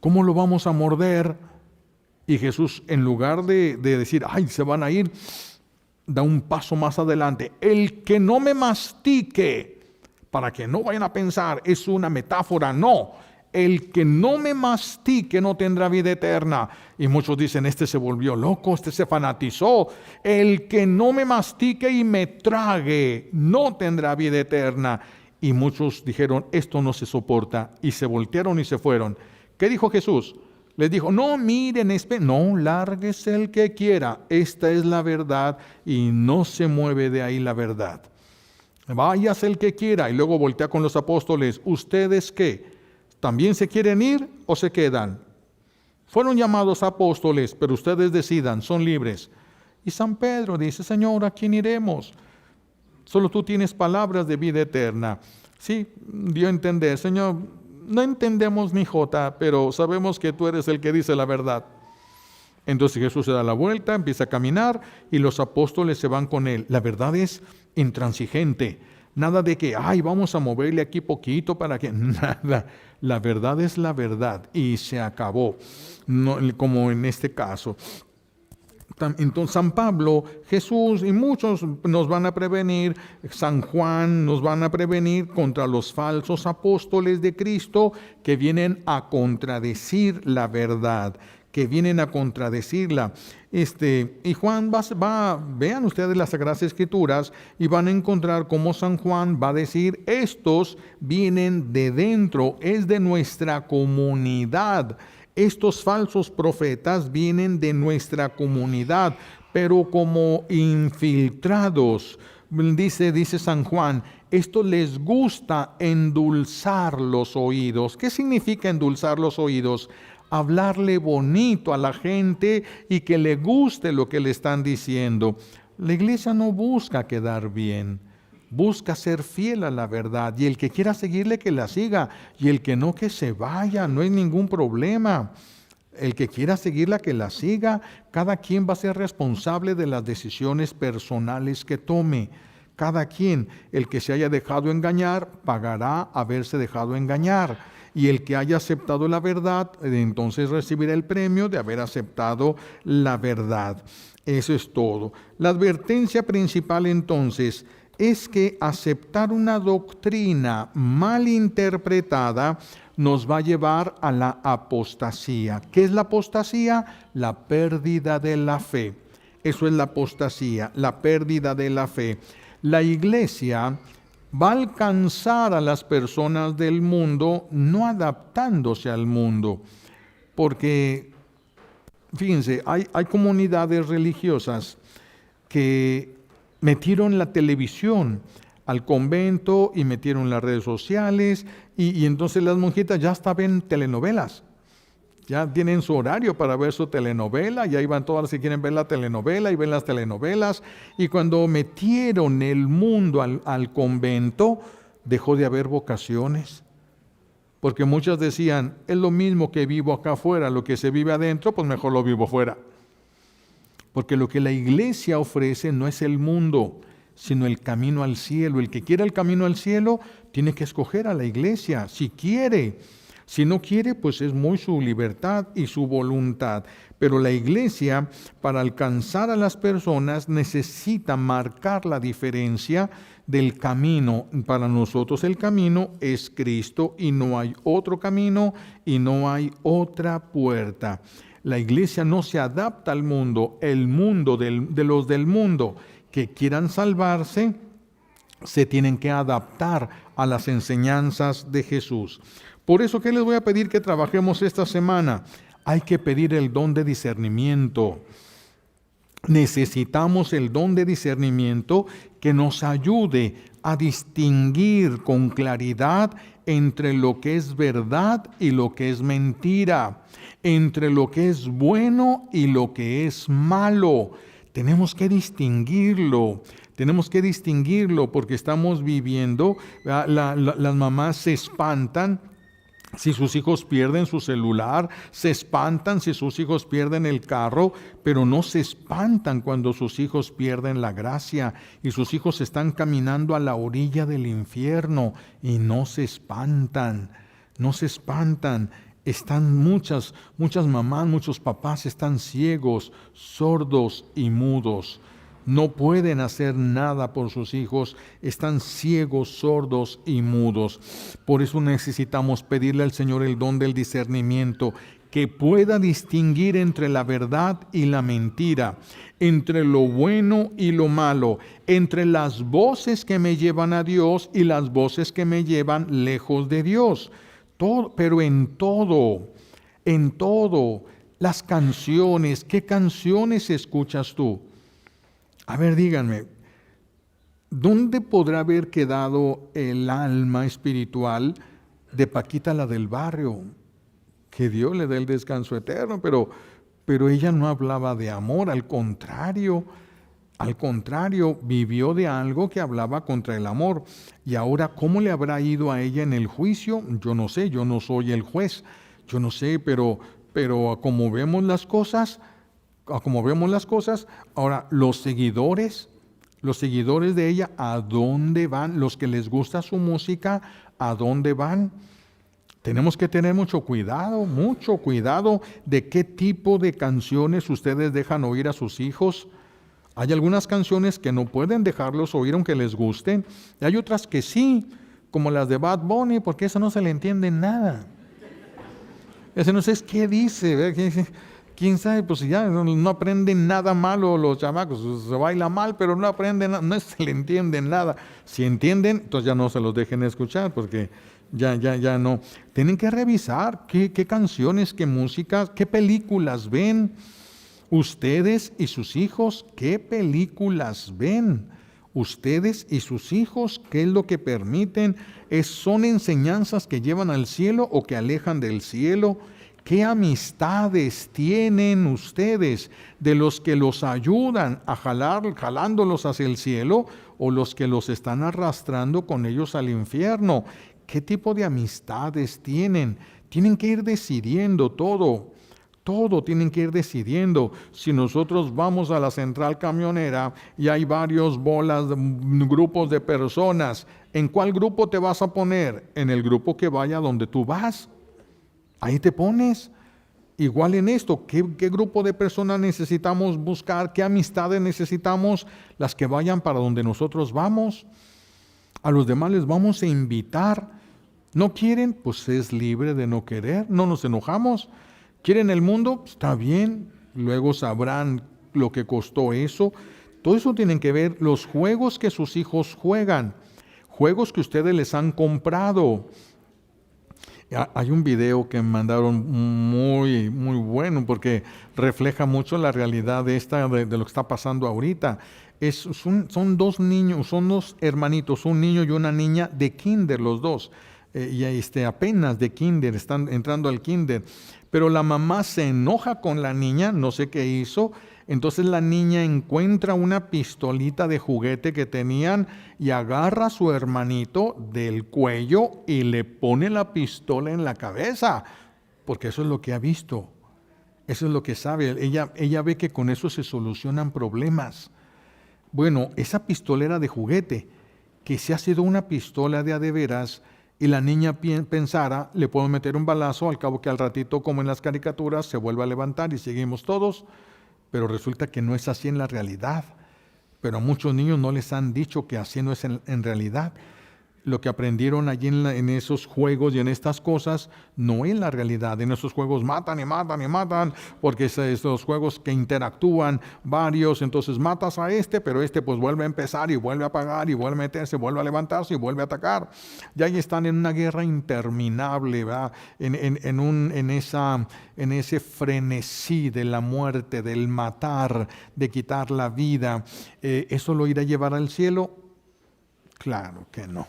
¿Cómo lo vamos a morder? Y Jesús, en lugar de decir, ay, se van a ir, da un paso más adelante. El que no me mastique, para que no vayan a pensar, es una metáfora. No, el que no me mastique no tendrá vida eterna. Y muchos dicen, se volvió loco, se fanatizó. El que no me mastique y me trague no tendrá vida eterna. Y muchos dijeron, esto no se soporta, y se voltearon y se fueron. ¿Qué dijo Jesús? Les dijo, no miren, no, lárguese el que quiera. Esta es la verdad y no se mueve de ahí la verdad. Váyase el que quiera. Y luego voltea con los apóstoles, ¿ustedes qué? ¿También se quieren ir o se quedan? Fueron llamados apóstoles, pero ustedes decidan, son libres. Y San Pedro dice, Señor, ¿a quién iremos? Solo tú tienes palabras de vida eterna. Sí, dio a entender, Señor, no entendemos ni jota, pero sabemos que tú eres el que dice la verdad. Entonces Jesús se da la vuelta, empieza a caminar y los apóstoles se van con él. La verdad es intransigente. Nada de que, vamos a moverle aquí poquito para que... Nada. La verdad es la verdad y se acabó. No, como en este caso. Entonces San Pablo, Jesús y muchos nos van a prevenir, San Juan nos van a prevenir contra los falsos apóstoles de Cristo que vienen a contradecir la verdad, que vienen a contradecirla. Y Juan vean ustedes las Sagradas Escrituras y van a encontrar cómo San Juan va a decir, estos vienen de dentro, es de nuestra comunidad. Estos falsos profetas vienen de nuestra comunidad, pero como infiltrados. Dice San Juan, esto les gusta endulzar los oídos. ¿Qué significa endulzar los oídos? Hablarle bonito a la gente y que le guste lo que le están diciendo. La iglesia no busca quedar bien. busca ser fiel a la verdad, y el que quiera seguirle, que la siga, y el que no, que se vaya, no hay ningún problema. El que quiera seguirla, que la siga. Cada quien va a ser responsable de las decisiones personales que tome. Cada quien, el que se haya dejado engañar, pagará haberse dejado engañar. Y el que haya aceptado la verdad, entonces recibirá el premio de haber aceptado la verdad. Eso es todo. La advertencia principal entonces es que aceptar una doctrina mal interpretada nos va a llevar a la apostasía. ¿Qué es la apostasía? La pérdida de la fe. Eso es la apostasía, la pérdida de la fe. La iglesia va a alcanzar a las personas del mundo no adaptándose al mundo, porque, fíjense, hay comunidades religiosas que metieron la televisión al convento y metieron las redes sociales y entonces las monjitas ya hasta ven telenovelas. Ya tienen su horario para ver su telenovela, y ahí van todas las que quieren ver la telenovela y ven las telenovelas. Y cuando metieron el mundo al convento, dejó de haber vocaciones. Porque muchas decían, es lo mismo que vivo acá afuera, lo que se vive adentro, pues mejor lo vivo fuera. Porque lo que la iglesia ofrece no es el mundo, sino el camino al cielo. El que quiera el camino al cielo tiene que escoger a la iglesia, si quiere. Si no quiere, pues es muy su libertad y su voluntad. Pero la iglesia, para alcanzar a las personas, necesita marcar la diferencia del camino. Para nosotros el camino es Cristo, y no hay otro camino y no hay otra puerta. La iglesia no se adapta al mundo. El mundo de los del mundo que quieran salvarse se tienen que adaptar a las enseñanzas de Jesús. Por eso, ¿qué les voy a pedir que trabajemos esta semana? Hay que pedir el don de discernimiento. Necesitamos el don de discernimiento que nos ayude a distinguir con claridad entre lo que es verdad y lo que es mentira, entre lo que es bueno y lo que es malo. Tenemos que distinguirlo. Tenemos que distinguirlo porque estamos viviendo, las mamás se espantan si sus hijos pierden su celular, se espantan si sus hijos pierden el carro, pero no se espantan cuando sus hijos pierden la gracia y sus hijos están caminando a la orilla del infierno, y no se espantan, no se espantan. Están muchas mamás, muchos papás están ciegos, sordos y mudos. No pueden hacer nada por sus hijos, están ciegos, sordos y mudos. Por eso necesitamos pedirle al Señor el don del discernimiento, que pueda distinguir entre la verdad y la mentira, entre lo bueno y lo malo, entre las voces que me llevan a Dios y las voces que me llevan lejos de Dios. Pero en todo, las canciones, ¿qué canciones escuchas tú? A ver, díganme, ¿dónde podrá haber quedado el alma espiritual de Paquita, la del barrio? Que Dios le dé el descanso eterno, pero ella no hablaba de amor, al contrario, vivió de algo que hablaba contra el amor. Y ahora, ¿cómo le habrá ido a ella en el juicio? Yo no sé, yo no soy el juez, yo no sé, pero como vemos las cosas, ahora los seguidores de ella, ¿a dónde van? Los que les gusta su música, ¿a dónde van? Tenemos que tener mucho cuidado de qué tipo de canciones ustedes dejan oír a sus hijos. Hay algunas canciones que no pueden dejarlos oír aunque les gusten, y hay otras que sí, como las de Bad Bunny, porque eso no se le entiende nada. Ese no sé qué dice, quién sabe, pues ya no aprenden nada malo los chamacos, se baila mal, pero no aprenden nada, no se le entienden nada. Si entienden, entonces ya no se los dejen escuchar, porque ya no. Tienen que revisar qué canciones, qué música, qué películas ven. Ustedes y sus hijos, ¿qué películas ven? Ustedes y sus hijos, ¿qué es lo que permiten? ¿Son enseñanzas que llevan al cielo o que alejan del cielo? ¿Qué amistades tienen ustedes? ¿De los que los ayudan a jalándolos hacia el cielo, o los que los están arrastrando con ellos al infierno? ¿Qué tipo de amistades tienen? Tienen que ir decidiendo todo. Todo tienen que ir decidiendo. Si nosotros vamos a la central camionera y hay varios grupos de personas, ¿en cuál grupo te vas a poner? En el grupo que vaya donde tú vas. Ahí te pones. Igual en esto, ¿qué grupo de personas necesitamos buscar? ¿Qué amistades necesitamos? Las que vayan para donde nosotros vamos. A los demás les vamos a invitar. ¿No quieren? Pues es libre de no querer. No nos enojamos. ¿Quieren el mundo? Está bien. Luego sabrán lo que costó eso. Todo eso tienen que ver los juegos que sus hijos juegan. Juegos que ustedes les han comprado. Hay un video que me mandaron muy, muy bueno, porque refleja mucho la realidad de lo que está pasando ahorita. Son dos niños, son dos hermanitos, un niño y una niña de kinder, los dos. Apenas de kinder, están entrando al kinder. Pero la mamá se enoja con la niña, no sé qué hizo. Entonces la niña encuentra una pistolita de juguete que tenían y agarra a su hermanito del cuello y le pone la pistola en la cabeza, porque eso es lo que ha visto, eso es lo que sabe. Ella ve que con eso se solucionan problemas. Bueno, esa pistola era de juguete, que si ha sido una pistola de a de veras, y la niña pensara, le puedo meter un balazo, al cabo que al ratito, como en las caricaturas, se vuelve a levantar y seguimos todos. Pero resulta que no es así en la realidad. Pero a muchos niños no les han dicho que así no es en realidad. Lo que aprendieron allí en esos juegos y en estas cosas no es la realidad. En esos juegos matan y matan y matan, porque esos juegos que interactúan varios, entonces matas a pero pues vuelve a empezar y vuelve a pagar y vuelve a meterse, vuelve a levantarse y vuelve a atacar. Y ahí están en una guerra interminable, ¿verdad? En ese frenesí de la muerte, del matar, de quitar la vida. ¿Eso lo irá a llevar al cielo? Claro que no.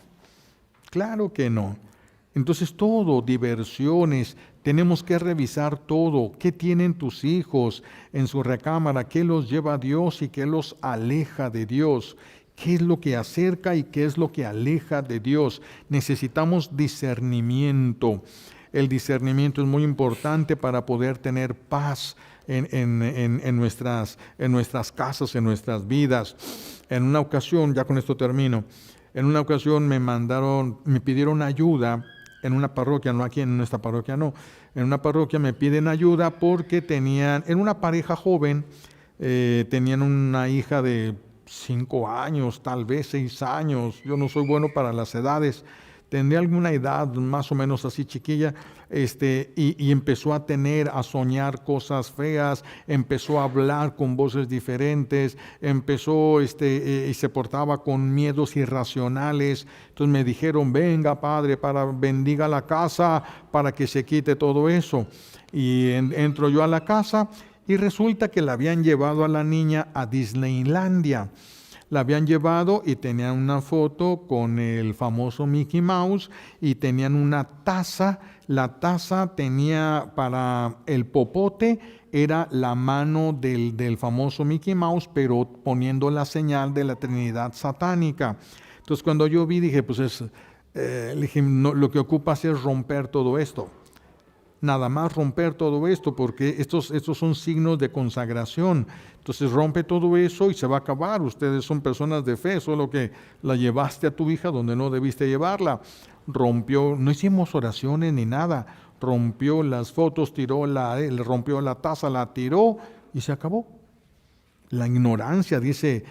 Claro que no. Entonces todo, diversiones, tenemos que revisar todo. ¿Qué tienen tus hijos en su recámara? ¿Qué los lleva a Dios y qué los aleja de Dios? ¿Qué es lo que acerca y qué es lo que aleja de Dios? Necesitamos discernimiento. El discernimiento es muy importante para poder tener paz en nuestras casas, en nuestras vidas. En una ocasión, ya con esto termino, en una ocasión me pidieron ayuda en una parroquia, no aquí en nuestra parroquia, no. En una parroquia me piden ayuda porque en una pareja joven, tenían una hija de 5 años, tal vez 6 años. Yo no soy bueno para las edades. Tendría alguna edad más o menos así chiquilla, y empezó a soñar cosas feas, empezó a hablar con voces diferentes, y se portaba con miedos irracionales. Entonces me dijeron, venga padre, bendiga la casa para que se quite todo eso. Y entro yo a la casa y resulta que la habían llevado a la niña a Disneylandia. La habían llevado y tenían una foto con el famoso Mickey Mouse y tenían una taza. La taza tenía para el popote, era la mano del famoso Mickey Mouse, pero poniendo la señal de la Trinidad satánica. Entonces cuando yo vi, dije, le dije, no, lo que ocupas es romper todo esto. Nada más romper todo esto, porque estos son signos de consagración. Entonces rompe todo eso y se va a acabar. Ustedes son personas de fe, solo que la llevaste a tu hija donde no debiste llevarla. Rompió, no hicimos oraciones ni nada. Rompió las fotos, rompió la taza, la tiró y se acabó. La ignorancia, dice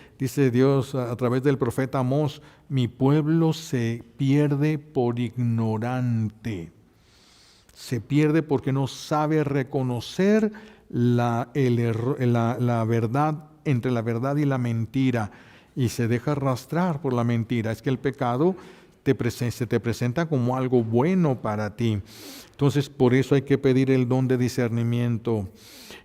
Dios a través del profeta Amós, mi pueblo se pierde por ignorante. Se pierde porque no sabe reconocer la verdad entre la verdad y la mentira, y se deja arrastrar por la mentira. Es que el pecado se te presenta como algo bueno para ti. Entonces, por eso hay que pedir el don de discernimiento.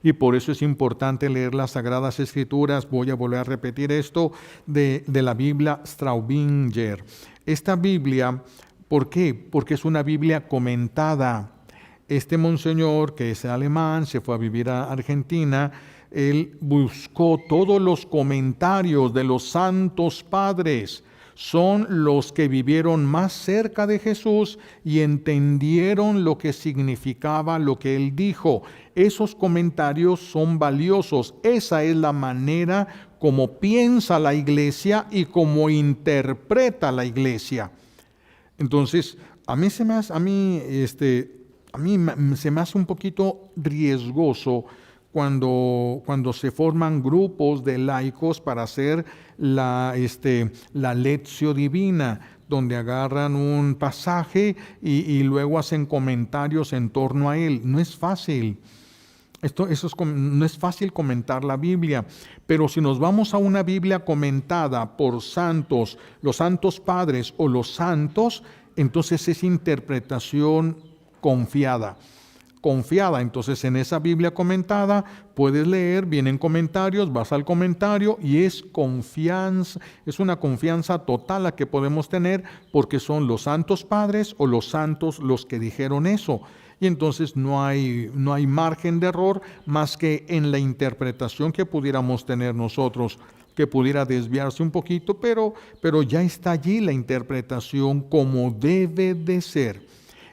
Y por eso es importante leer las Sagradas Escrituras. Voy a volver a repetir esto de la Biblia Straubinger. Esta Biblia, ¿por qué? Porque es una Biblia comentada. Este monseñor, que es alemán, se fue a vivir a Argentina. Él buscó todos los comentarios de los santos padres. Son los que vivieron más cerca de Jesús y entendieron lo que significaba lo que él dijo. Esos comentarios son valiosos. Esa es la manera como piensa la iglesia y como interpreta la iglesia. Entonces, a mí se me hace un poquito riesgoso cuando se forman grupos de laicos para hacer la lectio divina, donde agarran un pasaje y luego hacen comentarios en torno a él. No es fácil. No es fácil comentar la Biblia, pero si nos vamos a una Biblia comentada por santos, los santos padres o los santos, entonces es interpretación confiada. Entonces en esa Biblia comentada puedes leer, vienen comentarios, vas al comentario y es confianza, es una confianza total la que podemos tener porque son los santos padres o los santos los que dijeron eso. Y entonces no hay margen de error más que en la interpretación que pudiéramos tener nosotros, que pudiera desviarse un poquito, pero ya está allí la interpretación como debe de ser.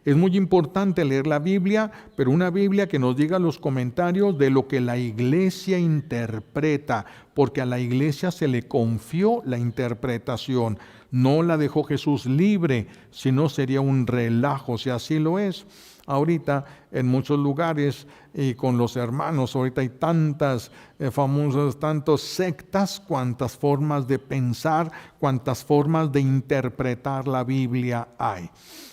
Es muy importante leer la Biblia, pero una Biblia que nos diga los comentarios de lo que la iglesia interpreta, porque a la iglesia se le confió la interpretación. No la dejó Jesús libre, sino sería un relajo, si así lo es. Ahorita en muchos lugares y con los hermanos, ahorita hay tantas tantas sectas, cuantas formas de pensar, cuantas formas de interpretar la Biblia hay.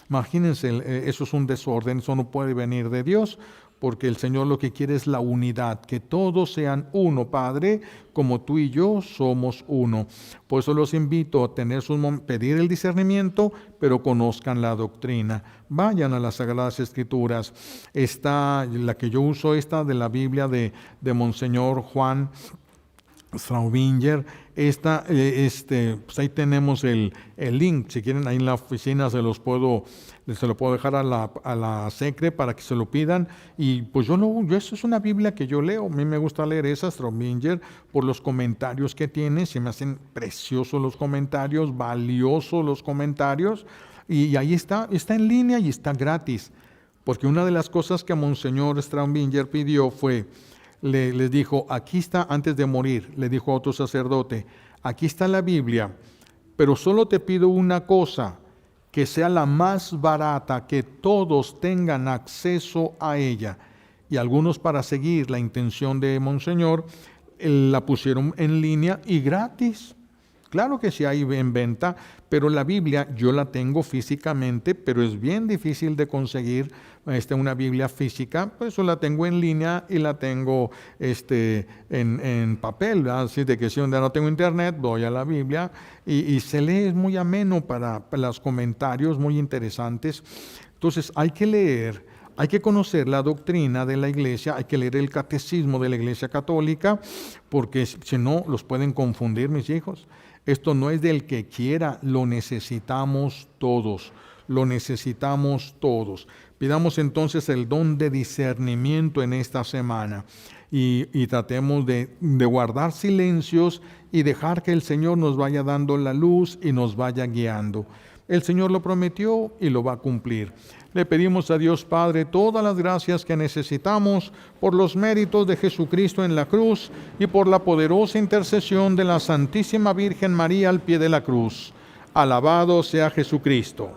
Imagínense, eso es un desorden, eso no puede venir de Dios, porque el Señor lo que quiere es la unidad, que todos sean uno, Padre, como tú y yo somos uno. Por eso los invito a pedir el discernimiento, pero conozcan la doctrina. Vayan a las Sagradas Escrituras. La que yo uso, de la Biblia de Monseñor Juan Straubinger, pues ahí tenemos el link. Si quieren, ahí en la oficina se lo puedo dejar a la secre para que se lo pidan. Y pues eso es una Biblia que yo leo. A mí me gusta leer esa Straubinger por los comentarios que tiene. Se me hacen preciosos los comentarios, valiosos los comentarios. Y ahí está en línea y está gratis. Porque una de las cosas que Monseñor Straubinger pidió fue, les dijo, aquí está, antes de morir, le dijo a otro sacerdote, aquí está la Biblia, pero solo te pido una cosa, que sea la más barata, que todos tengan acceso a ella. Y algunos, para seguir la intención de Monseñor, la pusieron en línea y gratis. Claro que sí hay en venta, pero la Biblia yo la tengo físicamente, pero es bien difícil de conseguir una Biblia física. Pues yo la tengo en línea y la tengo en papel, ¿verdad? Así de que si un día no tengo internet, voy a la Biblia y se lee, es muy ameno para los comentarios, muy interesantes. Entonces hay que leer, hay que conocer la doctrina de la iglesia, hay que leer el catecismo de la Iglesia Católica, porque si no los pueden confundir, mis hijos. Esto no es del que quiera, lo necesitamos todos, Pidamos entonces el don de discernimiento en esta semana y tratemos de guardar silencios y dejar que el Señor nos vaya dando la luz y nos vaya guiando. El Señor lo prometió y lo va a cumplir. Le pedimos a Dios Padre todas las gracias que necesitamos por los méritos de Jesucristo en la cruz y por la poderosa intercesión de la Santísima Virgen María al pie de la cruz. Alabado sea Jesucristo.